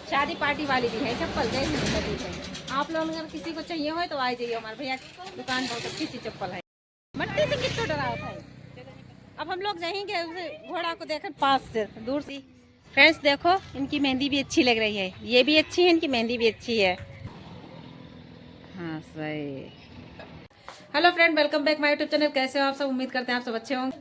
शादी पार्टी वाली भी है चप्पल, देख है। आप लोग अगर किसी को चाहिए हो तो आ जाइए, हमारे भैया की दुकान बहुत अच्छी अच्छी चप्पल है। मट्टी से कितना डरा होता है। अब हम लोग जाएंगे घोड़ा को देखकर पास से, दूर से। फ्रेंड्स देखो, इनकी मेहंदी भी अच्छी लग रही है, ये भी अच्छी है, इनकी मेहंदी भी अच्छी है। हाँ सही। Hello friend, welcome back my YouTube channel. कैसे हो आप सब? उम्मीद करते हैं आप सब अच्छे होंगे।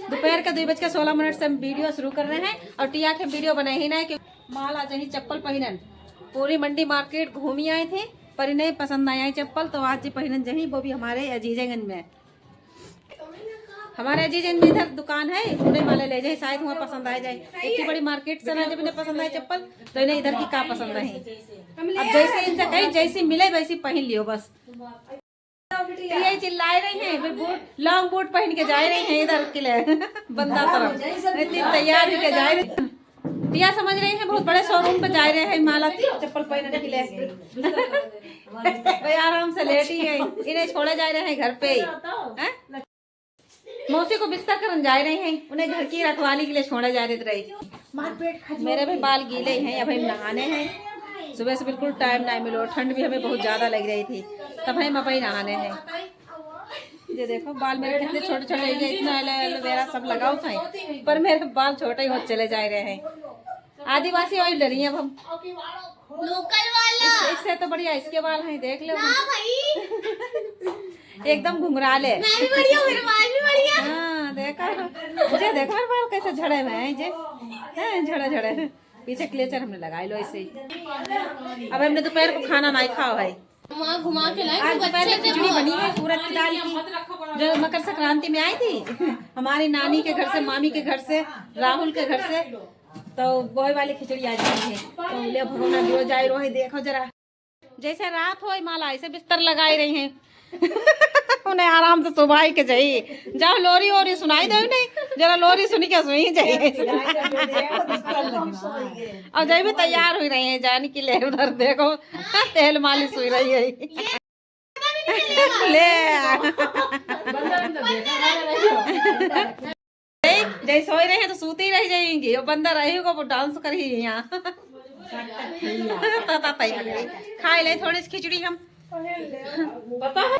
दोपहर का 2:16 से हम वीडियो शुरू कर रहे हैं और टिया के वीडियो बनाए ही नहीं कि माल आ जाए चप्पल पहिनन। पूरी मंडी मार्केट घूमी आए थे पर इन्हें पसंद आया चप्पल, तो आज जी पहिनन जही, वो भी हमारे अजीजगंज में। हमारे अजीजगंज में इधर दुकान है, उन्हें वाले ले जाए, शायद वहाँ पसंद आ जाए। इतनी बड़ी मार्केट से ना जब इन्हें पसंद आए चप्पल तो इन्हें इधर की का पसंद नहीं। अब जैसे इनसे कहीं जैसी मिले वैसी पहन लियो बस। यही चिल्लाए रही हैं, बूट लॉन्ग बूट पहन के जा रही हैं इधर के लिए बंदा तरफ, इतनी तैयार होके जा रही। दिया समझ रही हैं बहुत बड़े शोरूम पे जा रहे हैं माला चप्पल पहनने के लिए। भाई आराम से लेटी है, इन्हें छोड़े जा रहे हैं घर पे ही। मौसी को बिस्तर करन जा रहे हैं, उन्हें घर की रखवाली के लिए छोड़े जा रहे। मेरे भी बाल गीले हैं, अब हम नहाने हैं। सुबह से बिल्कुल टाइम नहीं मिलो, ठंड भी हमें बहुत ज्यादा लग रही थी, तब हम अब नहाने हैं। ये देखो बाल मेरे कितने छोटे छोटे, इतना एलोवेरा सब लगाओ था पर मेरे बाल छोटे ही होते चले जा रहे हैं। आदिवासी ऑयल ले रही है अब हम, लोकल वाला। इससे तो बढ़िया इसके बाल हैं, देख लो एकदम घुंघराले। मैं भी बढ़िया, मेरे बाल भी बढ़िया। हाँ देखा, मुझे देखो मेरे बाल कैसे झड़े हुए हैं, जे झड़े झड़े। पीछे क्लेचर हमने लगाई लो ऐसे ही। अब हमने दोपहर को खाना नहीं खाओ है, घुमा के लाए। आज दोपहर में खिचड़ी बनी है उड़द की दाल की, जो मकर संक्रांति में आई थी हमारी नानी के घर से, मामी के घर से, राहुल के घर से, तो वही वाली खिचड़ी आज बनी है। तो ले भगोना जो जाए रो है, देखो जरा जैसे रात हो माला ऐसे बिस्तर लगाई रही हैं। उन्हें आराम से सुबह के चाहिए, जाओ लोरी वोरी सुनाई दो नहीं, जरा लोरी सुनी क्या सुनी चाहिए। और जब भी तैयार हो रही है जाने के लिए, उधर देखो तेल मालिश हो रही है। ले जैसे सो रहे हैं तो सूती रह जाएंगी, और बंदा रहेगा वो डांस कर ही यहाँ। खा ले थोड़ी सी खिचड़ी, हम पता है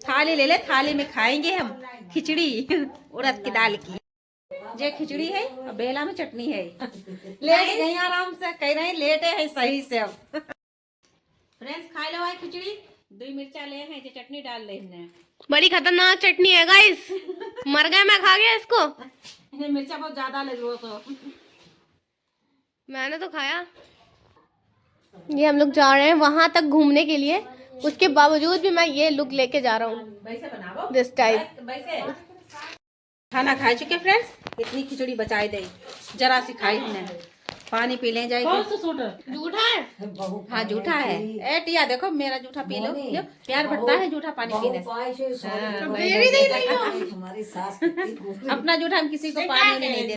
थाली ले ले, थाली में खाएंगे हम खिचड़ी उड़द की दाल की। ये खिचड़ी है और बेला में चटनी है। लेट गई आराम से, कह रहे हैं लेटे है सही से। अब फ्रेंड्स खा लो भाई खिचड़ी, 2 मिर्चा ले हैं, जो चटनी डाल ले हमने। बड़ी खतरनाक चटनी है गाइस, मर गया मैं खा गया इसको। मिर्चा बहुत ज्यादा लगे तो मैंने तो खाया। ये हम लोग जा रहे हैं वहां तक घूमने के लिए, उसके बावजूद भी मैं ये लुक लेके जा रहा हूँ दिस टाइम। खाना खा चुके फ्रेंड्स, इतनी खिचड़ी बचाई दे, जरा सी खाई हमने, पानी पी ले जाएगी। झूठा है? हाँ झूठा है। ए टिया देखो मेरा जूठा पी लो, प्यार बढ़ता है जूठा पानी पीने से। अपना जूठा हम किसी को पानी नहीं देते।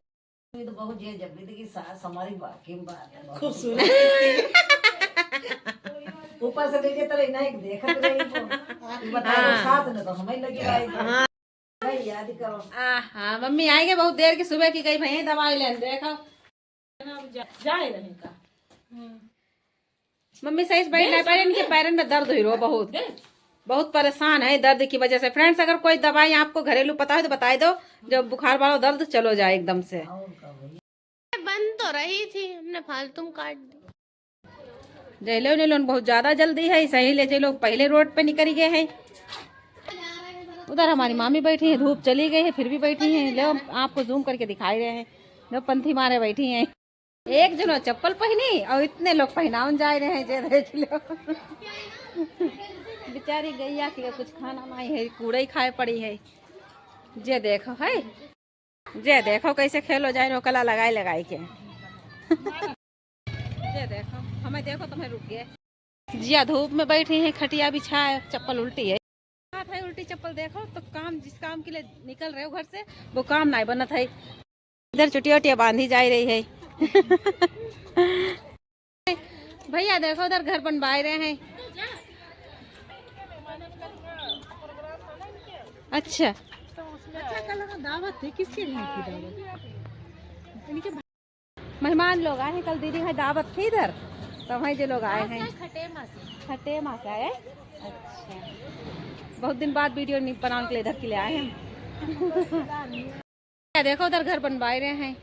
ऊपर से नीचे तरह ना एक देखत रही तो बताओ साथ न तो हमें लगी भाई। भाई याद करो। हाँ मम्मी आएंगे बहुत देर की, सुबह की गई भैया दवाई लेने, देखो जाए रहे का। मम्मी सही से बैठ नहीं पा रही, इनके पैरों में दर्द हुई रो, बहुत परेशान है दर्द की वजह से। फ्रेंड्स अगर कोई दवाई आपको घरेलू पता है तो बताई दो, जब बुखार वाला दर्द चलो जाए एकदम से। बंद तो रही थी, हमने फालतू काट दी। जैलो ने लोन बहुत ज्यादा जल्दी है, सही ले चलो पहले रोड पे निकल गए हैं। उधर हमारी मामी बैठी है, धूप चली गई है फिर भी बैठी हैं। लो आपको जूम करके दिखाई रहे हैं, लो पंथी मारे बैठी हैं। एक जनो चप्पल पहनी और इतने लोग पहनावन जा रहे हैं, जे देख लो। बेचारी गैया के कुछ खाना नहीं है, कूड़े ही खाए पड़ी है। जे देखो है, जे देखो कैसे खेलो जाए रो, कला लगाई लगाई के। जे देखो हमें देखो तुम्हें रुक गए। जिया धूप में बैठी है, खटिया बिछाए, चप्पल उल्टी है। है उल्टी चप्पल देखो तो काम, जिस काम के लिए निकल रहे हो घर से वो काम नहीं बनत है। इधर चुटिया उटिया बांधी जा रही है। भैया देखो उधर घर बनवा रहे हैं। अच्छा दावत थी, किसके लिए थी दावत? मेहमान लोग आए हैं, कल दीदी है दावत थी इधर, तो वहीं जो लोग आए हैं खटे माँ से आए। अच्छा, बहुत दिन बाद वीडियो नहीं बनाने के लिए इधर के लिए आए हम। देखो उधर घर बनवाए रहे हैं,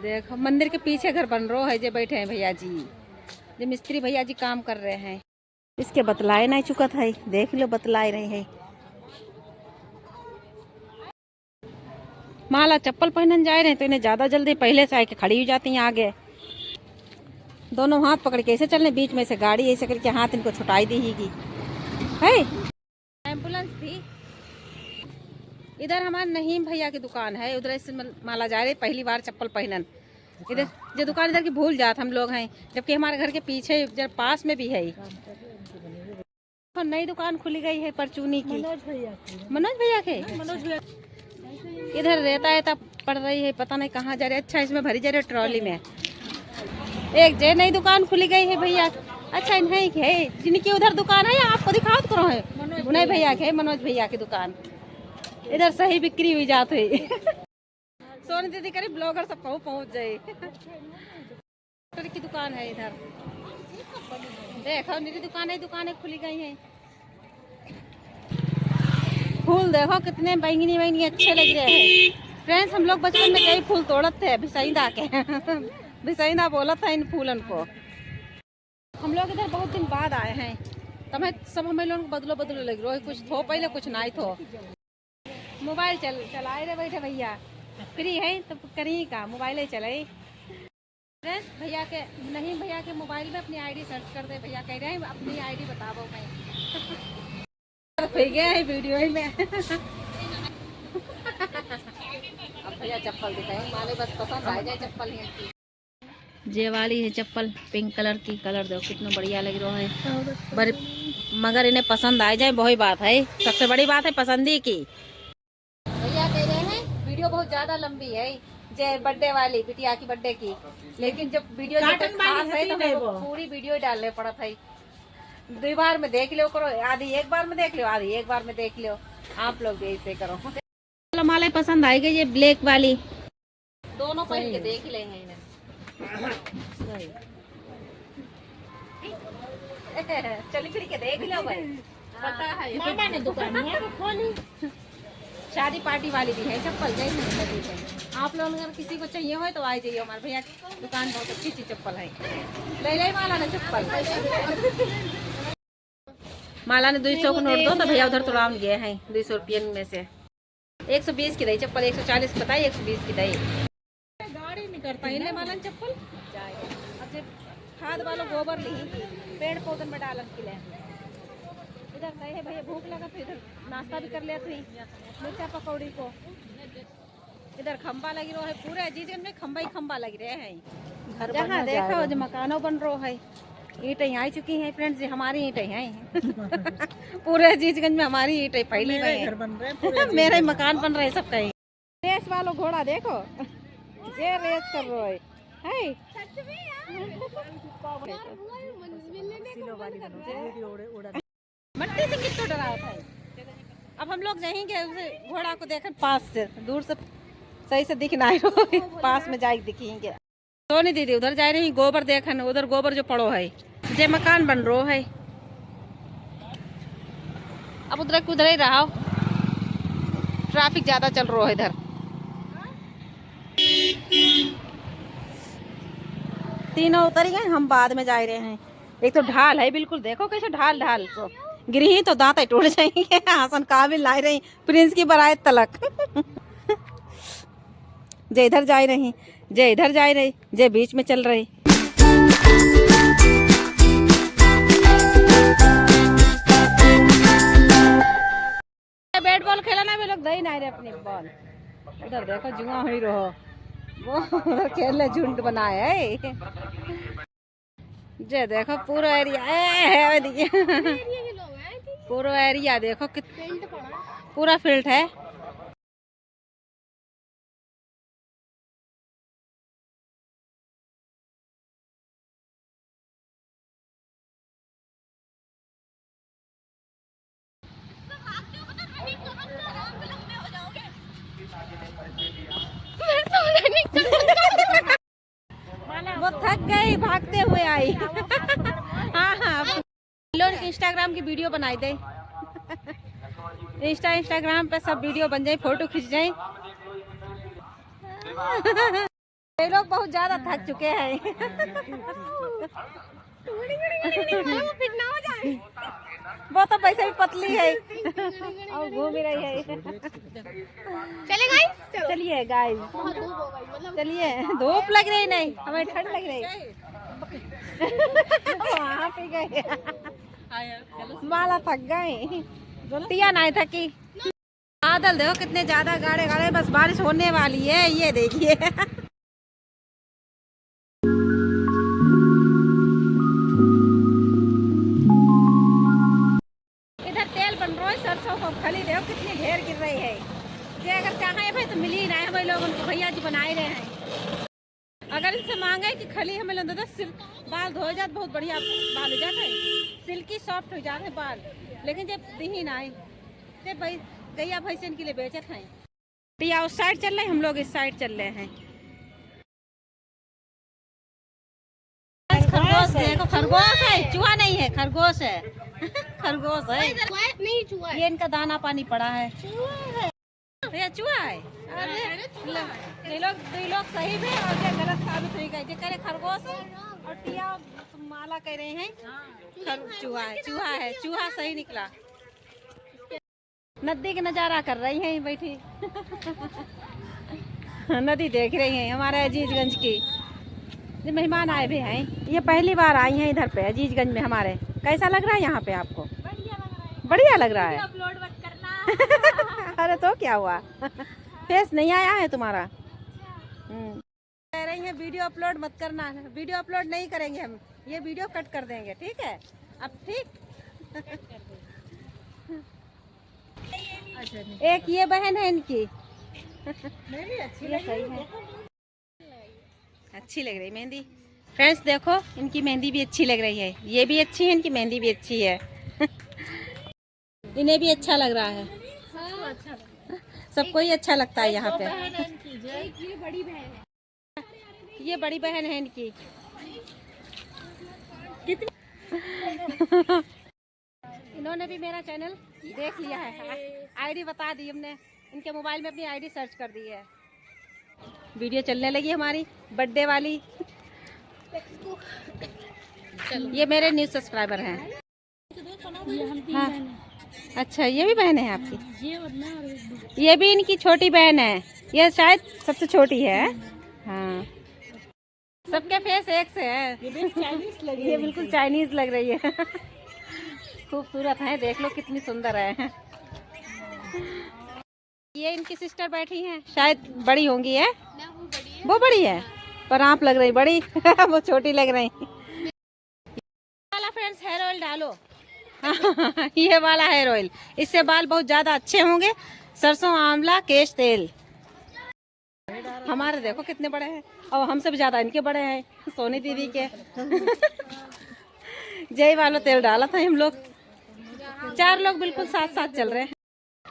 देखो मंदिर के पीछे घर बन रहा है। जो बैठे हैं भैया जी, जो मिस्त्री भैया जी काम कर रहे हैं। इसके बतलाए नहीं चुका था, देख लो बतलाए रहे हैं। माला चप्पल पहनने जा रहे हैं तो इन्हें ज्यादा जल्दी पहले से आके खड़ी हो जाती हैं आगे। दोनों हाथ पकड़ के ऐसे चलने, बीच में से गाड़ी ऐसे करके हाथ इनको छुटाई दी है। एम्बुलेंस थी इधर। हमारे नहीम भैया की दुकान है उधर से माला जा रही, पहली बार चप्पल पहनन। इधर जो दुकान इधर की भूल जात हम लोग हैं, जबकि हमारे घर के पीछे इधर पास में भी है। नई दुकान खुली गई है परचूनी की, मनोज भैया के। इधर रहता है तब पड़ रही है, पता नहीं कहाँ जा रही है। अच्छा, इसमें भरी जा रही है ट्रॉली में। एक जे नई दुकान खुली गई है भैया। अच्छा, नहीं है जिनकी उधर दुकान है, आपको दिखाओ तो करो है मनोज भैया के, मनोज भैया की दुकान। इधर सही बिक्री हुई जाती है। सोनी दीदी करी ब्लॉगर सब पहुँच जाए। की दुकान है इधर, देखो मेरी दुकानें खुली गई हैं। फूल देखो कितने बैंगनी बैंगनी अच्छे लग रहे हैं। फ्रेंड्स, हम लोग बचपन में कई फूल तोड़ते थे भिसैदा के। भिसैदा बोला था इन फूलन को। हम लोग इधर बहुत दिन बाद आए हैं, तो सब हमें लोगों को बदलो लग रहा है। कुछ थो पहले कुछ नहीं थो। मोबाइल चलाए रहे बैठे भैया, फ्री है तो करिए का मोबाइल ही चलाए। फ्रेंड्स, भैया के नहीं, भैया के मोबाइल में अपनी आईडी सर्च कर दे। भैया कह रहे हैं अपनी आईडी बताओ। मैं गया है वीडियो ही में। अब भैया चप्पल दिखाए, माले बस पसंद आ जाए चप्पल ही। जे वाली है चप्पल पिंक कलर की, कलर देखो कितना बढ़िया लग रहा है। मगर इन्हें पसंद आ जाए वही बात है, सबसे बड़ी बात है पसंदी की। भैया कह रहे हैं वीडियो बहुत ज्यादा लंबी है, जे बर्थडे वाली बिटिया की बर्थडे की, लेकिन जब वीडियो खास है तो पूरी वीडियो डालने पड़ा था। 2 बार में देख लो करो, आधी एक बार में देख लो, आधी एक बार में देख लो। आप लोग भी ऐसे करो। चलो माला पसंद आई गई, ये ब्लैक वाली दोनों पहन के देख लेंगे इन्हें। चल फिर के देख लो भाई, पता है मामा ने दुकान खोली। शादी पार्टी वाली भी है चप्पल, जैसे आप लोग अगर किसी को चाहिए हो तो आ जाइए, हमारे भैया की दुकान बहुत अच्छी चप्पल है। ले माला ने चप्पल। माला ने 200 को नोट दो तो भैया उधर तुराम गए हैं 200 रुपये में से। 120 की दई चप्पल, 140 बताई, 120 की दई। गाड़ी नहीं करता इन्हें माला चप्पल। अब जब खाद वालों गोबर ली पेड़ पौधन में डालन के लिए। इधर गए है भैया, भूख लगा तो इधर नाश्ता भी कर लेते हैं मिर्चा पकौड़ी को। इधर खंबा लगी रहा है, पूरे अजीजगंज में खंबा ही खंबा लग रहे हैं। जहाँ देखो जो मकानों बन रहा है, ईंटें आई चुकी हैं फ्रेंड्स, ये हमारी ईंटें हैं। पूरे अजीजगंज में हमारी ईंटें फैली हुई हैं। मेरे मकान बन रहे सब कहीं। रेस वालों घोड़ा देखो, ये रेस कर रहा है। मट्टी से कितना डरा था। अब हम लोग जाएंगे उसे घोड़ा को देखकर पास से, दूर से सही से दिख नहीं रहा, पास में जाके दिखेंगे। सोनी दीदी उधर जा रही गोबर देखन, उधर गोबर जो पड़ो है, जे मकान बन रहा है। अब उधर ही रहा, ट्रैफिक ज्यादा चल रहा है इधर। तीनों उतर गए, हम बाद में जा रहे हैं। एक तो ढाल है बिल्कुल, देखो कैसे ढाल तो गिरी तो दांत टूट जाएंगे। हसन काबिल ला रही प्रिंस की बरात तलक। जे इधर जा रही, जे इधर जा रही, जे बीच में चल रही। बैट बॉल खेलना भी लोग दही नहीं रहे अपनी बॉल। उधर देखो जुआ हुई रहो, वो उधर खेलने झुंड बनाए है। जे देखो पूरा एरिया, पूरा एरिया देखो पूरा फील्ड है। वो थक थक गई, भागते हुए आई। हाँ हाँ, लोग इंस्टाग्राम की वीडियो बनाई दे। इंस्टाग्राम पे सब वीडियो बन जाए, फोटो खींच जाए। ये लोग बहुत ज्यादा थक चुके हैं। वो तो वैसे भी पतली है और घूम रही है। चले गाइस, चलिए गाइस, चलिए। धूप लग रही नहीं, हमें ठंड लग रही। वहाँ पे गए, माला थक गए, टिया नहीं थकी। बादल देखो कितने ज्यादा गाढ़े गाढ़े, बस बारिश होने वाली है, ये देखिए। इधर तेल बन रहा है सरसों को, खली देखो कितनी ढेर गिर रही है। ये अगर चाहे भाई तो मिल ही रहा है, भाई लोग उनको भैया जी बनाए रहे हैं। अगर इनसे मांगे कि खली हमें लो तो सिर बाल धो जाते, बहुत बढ़िया बाल हो जाते हैं, सिल्की सॉफ्ट हो जाते हैं बाल। लेकिन जब दी ना आए तो भाई गैया भैंस इनके लिए बेचत हैं। भैया उस साइड चल रहे हैं, हम लोग इस साइड चल रहे हैं। खरगोश देखो, खरगोश है, चूहा नहीं है, खरगोश है। खरगोश है, नहीं चूहा है। ये इनका दाना पानी पड़ा है। भैया चूहा है। अरे लोग सही में और ये गलत साबित हो गए। जो करे खरगोश और टिया माला कह रहे हैं चूहा है, चूहा है, चूहा सही निकला। नदी का नजारा कर रही हैं बैठी। नदी देख रही हैं हमारे अजीजगंज की। जो मेहमान आए भी हैं, ये पहली बार आई हैं इधर पे अजीजगंज में हमारे। कैसा लग रहा है यहाँ पे आपको? बढ़िया लग रहा है। अपलोड मत करना। अरे तो क्या हुआ, फेस नहीं आया है तुम्हारा? कह रही हैं वीडियो अपलोड मत करना। वीडियो अपलोड नहीं करेंगे हम, ये वीडियो कट कर देंगे, ठीक है? अब ठीक। एक ये बहन है इनकी, अच्छी लग रही है, अच्छी लग रही मेहंदी। फ्रेंड्स देखो, इनकी मेहंदी भी अच्छी लग रही है, ये भी अच्छी है, इनकी मेहंदी भी अच्छी है। इन्हें भी अच्छा लग रहा है, सबको ही अच्छा लगता है यहाँ पे। ये बड़ी बहन है, ये बड़ी बहन है इनकी। कितनी इन्होंने भी मेरा चैनल देख लिया है, आईडी बता दी हमने, इनके मोबाइल में अपनी आईडी सर्च कर दी है। वीडियो चलने लगी हमारी बर्थडे वाली। ये मेरे न्यू सब्सक्राइबर हैं। हाँ। अच्छा, ये भी बहन है आपकी? ये भी इनकी छोटी बहन है, ये शायद सबसे छोटी है। हाँ, सबके फेस एक से है। ये बिल्कुल चाइनीज लग रही है। खूबसूरत है, देख लो कितनी सुंदर है। ये इनकी सिस्टर बैठी हैं, शायद बड़ी होंगी है। वो बड़ी है, पर आप लग रही बड़ी। वो छोटी लग रही। वाला फ्रेंड्स हेयर ऑयल डालो। ये वाला हेयर ऑयल, इससे बाल बहुत ज्यादा अच्छे होंगे। सरसों आंवला केश तेल। हमारे देखो कितने बड़े हैं, और हमसे भी ज्यादा इनके बड़े हैं, सोनी दीदी के। जय वाला तेल डाला था हम लोग, 4 लोग बिल्कुल साथ साथ चल रहे हैं।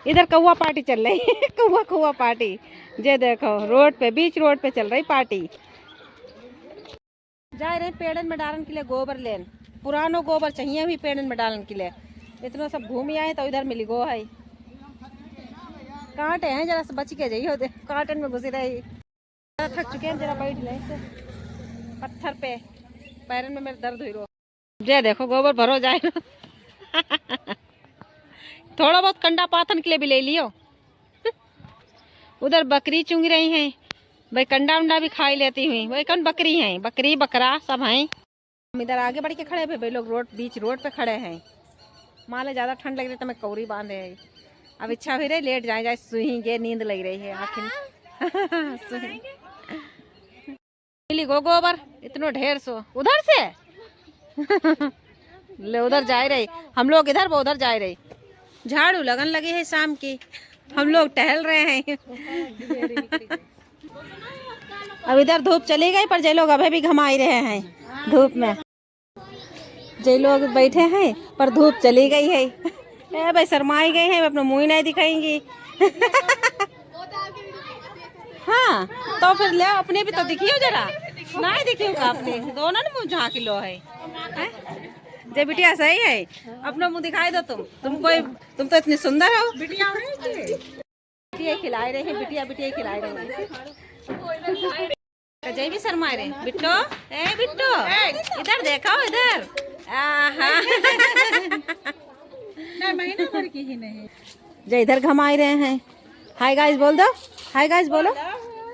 इधर कौवा पार्टी चल रही है। कौवा पार्टी, ये देखो रोड पे, बीच रोड पे चल रही पार्टी। जा रहे पेड़न में डालने के लिए गोबर लेन, पुरानो गोबर चाहिए अभी पेड़न में डालने के लिए। इतना सब घूमी आए तो इधर मिली गो है। कांटे हैं, जरा से बच के जाइए, कांटन में घुसी रही। थक चुके हैं, जरा बैठ ले पत्थर पे, पैरन में मेरे दर्द हुई रो। ये देखो गोबर भरो जाए। थोड़ा बहुत कंडा पाथन के लिए भी ले लियो। उधर बकरी चुंग रही हैं भाई, कंडा उंडा भी खाई लेती हुई। वही कौन बकरी हैं, बकरी बकरा सब हैं। हम इधर आगे बढ़ के खड़े भाई लोग, बीच रोड पे खड़े हैं। माले ज्यादा ठंड लग रही तो मैं कौरी बांधे है। अब इच्छा हुई रही लेट जाए सुहेंगे, नींद लग रही है आखिर। मिली गो गोबर इतनो ढेर सो उधर से। ले उधर जा रही, हम लोग इधर वो उधर जा रही। झाड़ू लगन लगी है शाम की, हम लोग टहल रहे हैं। अब इधर धूप चली गई, पर जे लोग अभी भी घमाई रहे हैं धूप में। जे लोग बैठे हैं पर धूप चली गई है। ए भाई शर्माई गई है, अपना मुंह नहीं दिखाएंगी। हाँ तो फिर ले अपने भी तो दिखियो जरा। नहीं देखियो आपने दोनों ने मुँह झाँक लो है जय बिटिया सही है अपना मुँह दिखाई दो तुम तो इतनी सुंदर हो बिटिया खिलाए रहे हैं बिटिया बिटिया खिलाए रहे हैं जय भी शर्मा रहे बिट्टो ए बिट्टो इधर देखो इधर महीना भर की ही नहीं जय इधर घमाई रहे हैं हाय गाइस बोल दो हाय गाइस बोलो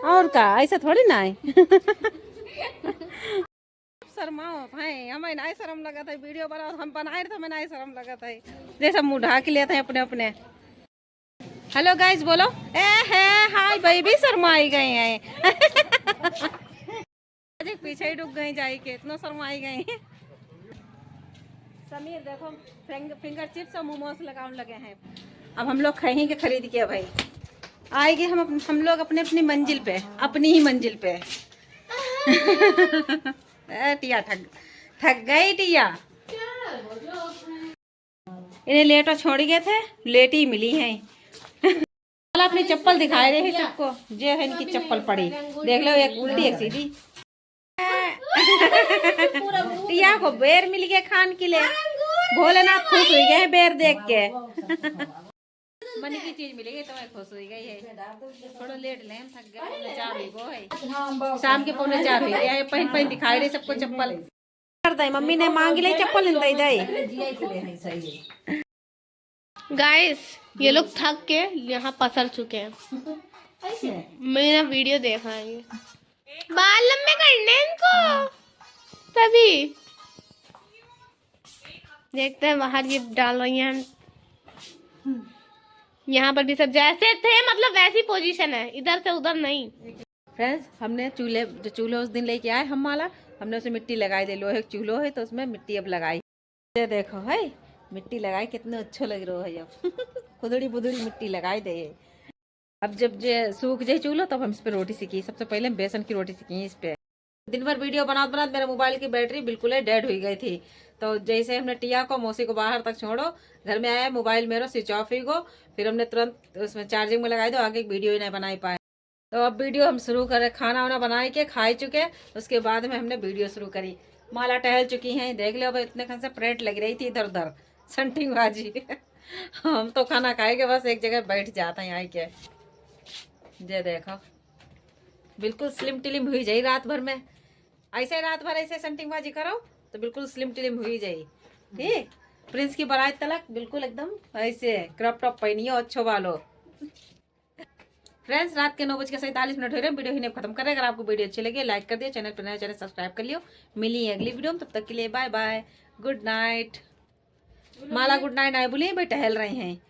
और का ऐसा थोड़ी ना है शर्माओ भाई हमें नहीं शर्म लगा था वीडियो बनाओ हम बनाए थे हमें नहीं शर्म लगा था जैसा मुंह ढाक लेते हैं अपने अपने हेलो गाइस बोलो ए है हाय भाई भी शर्माई गए हैं पीछे ही डूब गई जाए के इतना शर्माई गई समीर देखो फिंगर चिप्स और मोमोज लगाने लगे हैं अब हम लोग खाएंगे खरीद के भाई आएंगे हम लोग अपने अपनी मंजिल पे अपनी ही मंजिल पे टिया ठग गई टिया इन्हें लेटो छोड़ गए थे लेट ही मिली है अपनी चप्पल दिखाए रहे हैं सबको जो है इनकी चप्पल पड़ी देख लो एक उल्टी एक सीधी टिया को बेर मिल गया खान के लिए भोलेनाथ खुश हो गए बेर देख के मन की चीज मिलेगी तो मैं खुश हो गई है थोड़ा लेट ले थक गए 4 हुई गो है शाम के 3:45 हो गया है पहन दिखाई रहे सबको चप्पल कर दे मम्मी ने मांग ली चप्पल दे दे गाइस ये लोग थक के यहाँ पसर चुके हैं मेरा वीडियो देखा है ये बाल लंबे करने इनको तभी देखते हैं बाहर ये डाल रही हैं यहाँ पर भी सब जैसे थे मतलब वैसी पोजीशन है इधर से उधर नहीं फ्रेंड्स हमने चूल्हे उस दिन लेके आए हम माला हमने उसमें मिट्टी लगाई दे लोहे चूल्हो है तो उसमें मिट्टी अब लगाई ये देखो है मिट्टी लगाई कितना अच्छा लग रहा है अब खुदड़ी बुदड़ी मिट्टी लगाई दे अब जब सूख जाए चूल्हो तब हम इस पे रोटी सीखी सबसे पहले बेसन की रोटी सीखी इस पे दिन भर वीडियो बनाते मेरे मोबाइल की बैटरी बिल्कुल ही डेड हो गई थी तो जैसे हमने टिया को मौसी को बाहर तक छोड़ो घर में आया मोबाइल मेरा स्विच ऑफ ही गो फिर हमने तुरंत उसमें चार्जिंग में लगाई दो आगे वीडियो ही नहीं बनाई पाए तो अब वीडियो हम शुरू करें खाना वाना बना के खाई चुके उसके बाद में हमने वीडियो शुरू करी माला टहल चुकी हैं देख लो अब इतने खन से प्लेट लग रही थी इधर उधर संटिंग बाजी हम तो खाना खाएंगे बस एक जगह बैठ जाते हैं आई के ये देखो बिल्कुल स्लिम टिलिम हुई जाए रात भर में ऐसे रात भर ऐसे संटिंग बाजी करो तो बिल्कुल स्लिम टिलिम हुई जाए ठीक प्रिंस की बारात तलक बिल्कुल एकदम ऐसे क्रॉप टॉप पहनियो अच्छो वालो फ्रेंड्स रात के 9:47 हो रहे हैं वीडियो ही खत्म कर रहे हैं अगर आपको वीडियो अच्छी लगी लाइक कर दियो चैनल पर नया चैनल सब्सक्राइब कर लियो मिली अगली वीडियो में तब तक के लिए बाय बाय गुड नाइट माला गुड नाइट आए बोलिए भाई टहल रहे हैं